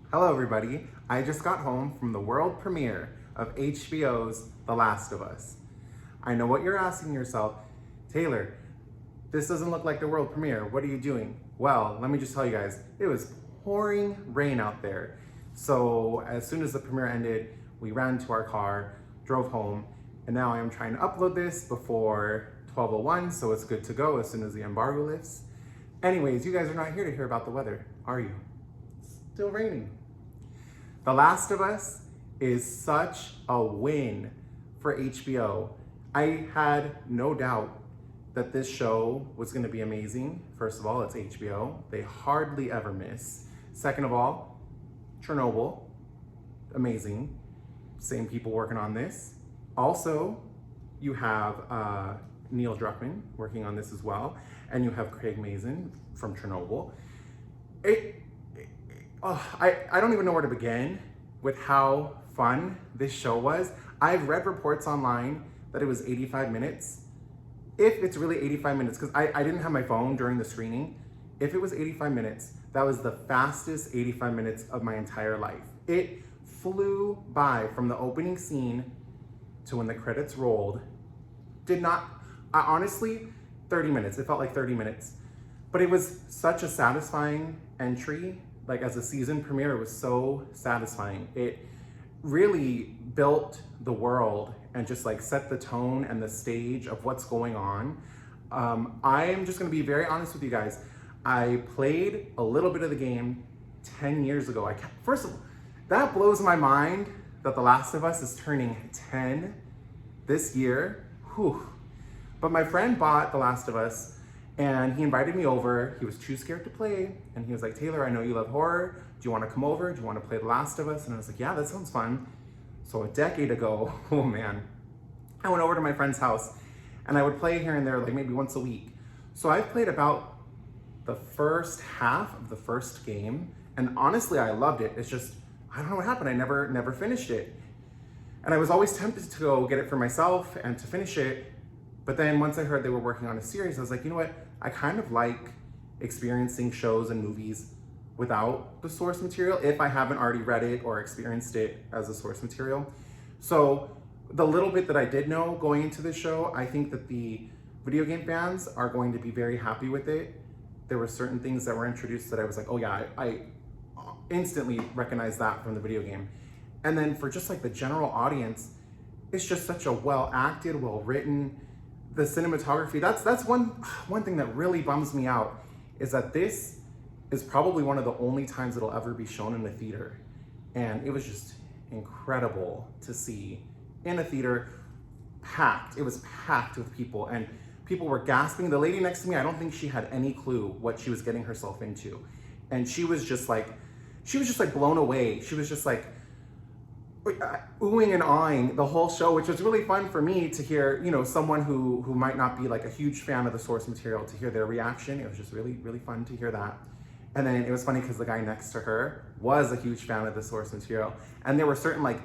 Hello everybody, I just got home from the world premiere of HBO's The Last of Us. I know what you're asking yourself, Taylor, this doesn't look like the world premiere, what are you doing? Well, let me just tell you guys, it was pouring rain out there. So as soon as the premiere ended, we ran to our car, drove home, and now I am trying to upload this before 12:01, so it's good to go as soon as the embargo lifts. Anyways, you guys are not here to hear about the weather, are you? Still raining. The Last of Us is such a win for HBO. I had no doubt that this show was going to be amazing. First of all, it's HBO. They hardly ever miss. Second of all, Chernobyl, amazing. Same people working on this. Also, you have Neil Druckmann working on this as well. And you have Craig Mazin from Chernobyl. I don't even know where to begin with how fun this show was. I've read reports online that it was 85 minutes. If it's really 85 minutes, because I didn't have my phone during the screening, if it was 85 minutes, that was the fastest 85 minutes of my entire life. It flew by from the opening scene to when the credits rolled. Honestly, 30 minutes. It felt like 30 minutes. But it was such a satisfying entry. Like as a season premiere, it was so satisfying. It really built the world and just like set the tone and the stage of what's going on. I am just gonna be very honest with you guys. I played a little bit of the game 10 years ago. First of all, that blows my mind that The Last of Us is turning 10 this year. Whew. But my friend bought The Last of Us and he invited me over. He was too scared to play. And he was like, Taylor, I know you love horror. Do you want to come over? Do you want to play The Last of Us? And I was like, yeah, that sounds fun. So a decade ago, oh man, I went over to my friend's house and I would play here and there, like maybe once a week. So I've played about the first half of the first game. And honestly, I loved it. It's just, I don't know what happened. I never finished it. And I was always tempted to go get it for myself and to finish it. But then once I heard they were working on a series, I was like, you know what? I kind of like experiencing shows and movies without the source material if I haven't already read it or experienced it as a source material. So the little bit that I did know going into this show, I think that the video game fans are going to be very happy with it. There were certain things that were introduced that I was like, oh yeah, I instantly recognized that from the video game. And then for just like the general audience, it's just such a well acted, well written, the cinematography, that's one thing that really bums me out, is that this is probably one of the only times it'll ever be shown in a theater. And it was just incredible to see in a theater, packed. It was packed with people and people were gasping. The lady next to me, I don't think she had any clue what she was getting herself into. And she was just like blown away. She was just like, oohing and awing the whole show, which was really fun for me to hear, you know, someone who might not be like a huge fan of the source material, to hear their reaction. It was just really, really fun to hear that. And then it was funny because the guy next to her was a huge fan of the source material. And there were certain, like,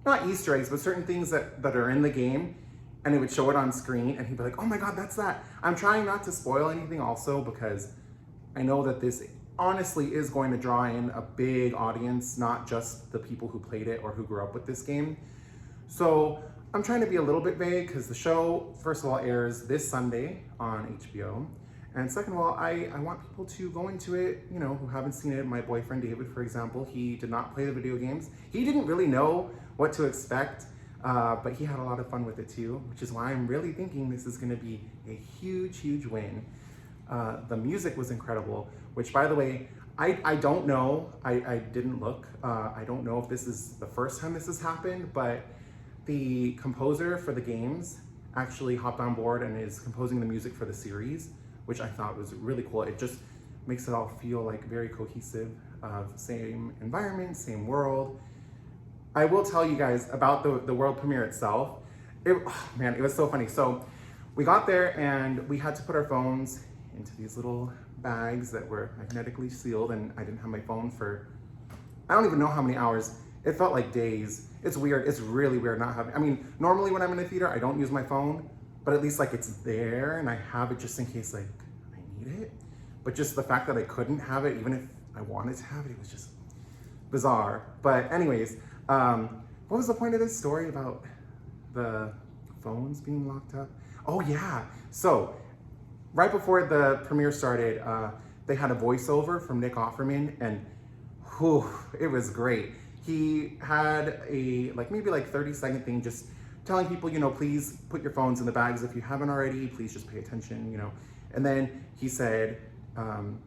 not Easter eggs, but certain things that are in the game, and it would show it on screen and he'd be like, oh my God, that's that. I'm trying not to spoil anything also because I know that this honestly is going to draw in a big audience, not just the people who played it or who grew up with this game. So I'm trying to be a little bit vague because the show, first of all, airs this Sunday on HBO. And second of all, I want people to go into it, you know, who haven't seen it. My boyfriend David, for example, he did not play the video games. He didn't really know what to expect, but he had a lot of fun with it too, which is why I'm really thinking this is gonna be a huge, huge win. The music was incredible, which by the way, I don't know, I didn't look. I don't know if this is the first time this has happened, but the composer for the games actually hopped on board and is composing the music for the series, which I thought was really cool. It just makes it all feel like very cohesive, same environment, same world. I will tell you guys about the world premiere itself. Man, it was so funny. So we got there and we had to put our phones into these little bags that were magnetically sealed, and I didn't have my phone for, I don't even know how many hours. It felt like days. It's weird, it's really weird not having, I mean, normally when I'm in a theater, I don't use my phone, but at least like it's there and I have it just in case like I need it. But just the fact that I couldn't have it, even if I wanted to have it, it was just bizarre. But anyways, what was the point of this story about the phones being locked up? Oh yeah, so right before the premiere started, they had a voiceover from Nick Offerman, and whew, it was great. He had a maybe 30-second thing just telling people, please put your phones in the bags if you haven't already, please just pay attention, And then he said, I'm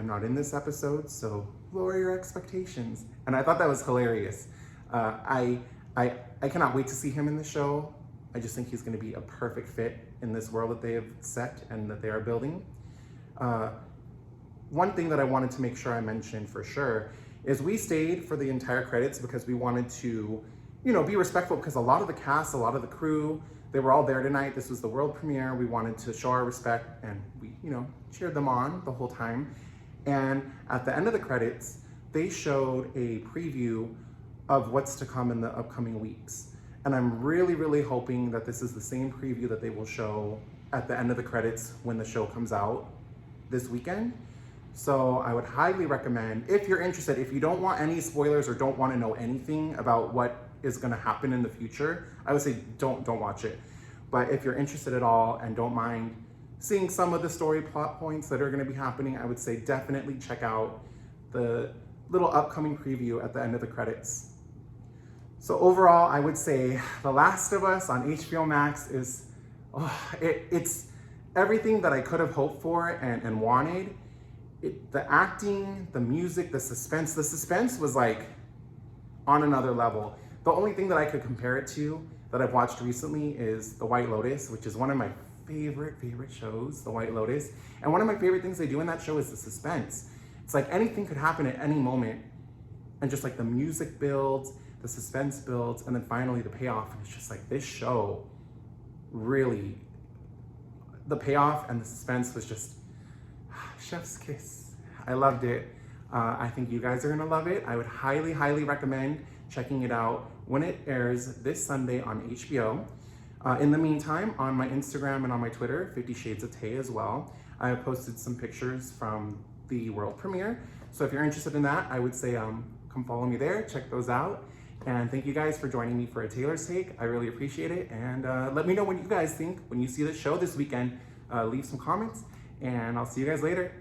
not in this episode, so lower your expectations. And I thought that was hilarious. I cannot wait to see him in the show. I just think he's gonna be a perfect fit in this world that they have set and that they are building. One thing that I wanted to make sure I mentioned for sure is we stayed for the entire credits because we wanted to, be respectful, because a lot of the cast, a lot of the crew, they were all there tonight. This was the world premiere. We wanted to show our respect, and we, cheered them on the whole time. And at the end of the credits, they showed a preview of what's to come in the upcoming weeks. And I'm really, really hoping that this is the same preview that they will show at the end of the credits when the show comes out this weekend. So I would highly recommend, if you're interested, if you don't want any spoilers or don't want to know anything about what is going to happen in the future, I would say don't watch it. But if you're interested at all and don't mind seeing some of the story plot points that are going to be happening, I would say definitely check out the little upcoming preview at the end of the credits. So overall, I would say The Last of Us on HBO Max is, it's everything that I could have hoped for and wanted. The acting, the music, the suspense was on another level. The only thing that I could compare it to that I've watched recently is The White Lotus, which is one of my favorite shows, The White Lotus. And one of my favorite things they do in that show is the suspense. It's like anything could happen at any moment, and just the music builds, the suspense builds, and then finally the payoff. And it's just this show really, the payoff and the suspense was just chef's kiss. I loved it. I think you guys are gonna love it. I would highly, highly recommend checking it out when it airs this Sunday on HBO. In the meantime, on my Instagram and on my Twitter, 50 Shades of Tay as well, I have posted some pictures from the world premiere. So if you're interested in that, I would say come follow me there, check those out. And thank you guys for joining me for a Taylor's Take. I really appreciate it. And let me know what you guys think when you see the show this weekend. Leave some comments, and I'll see you guys later.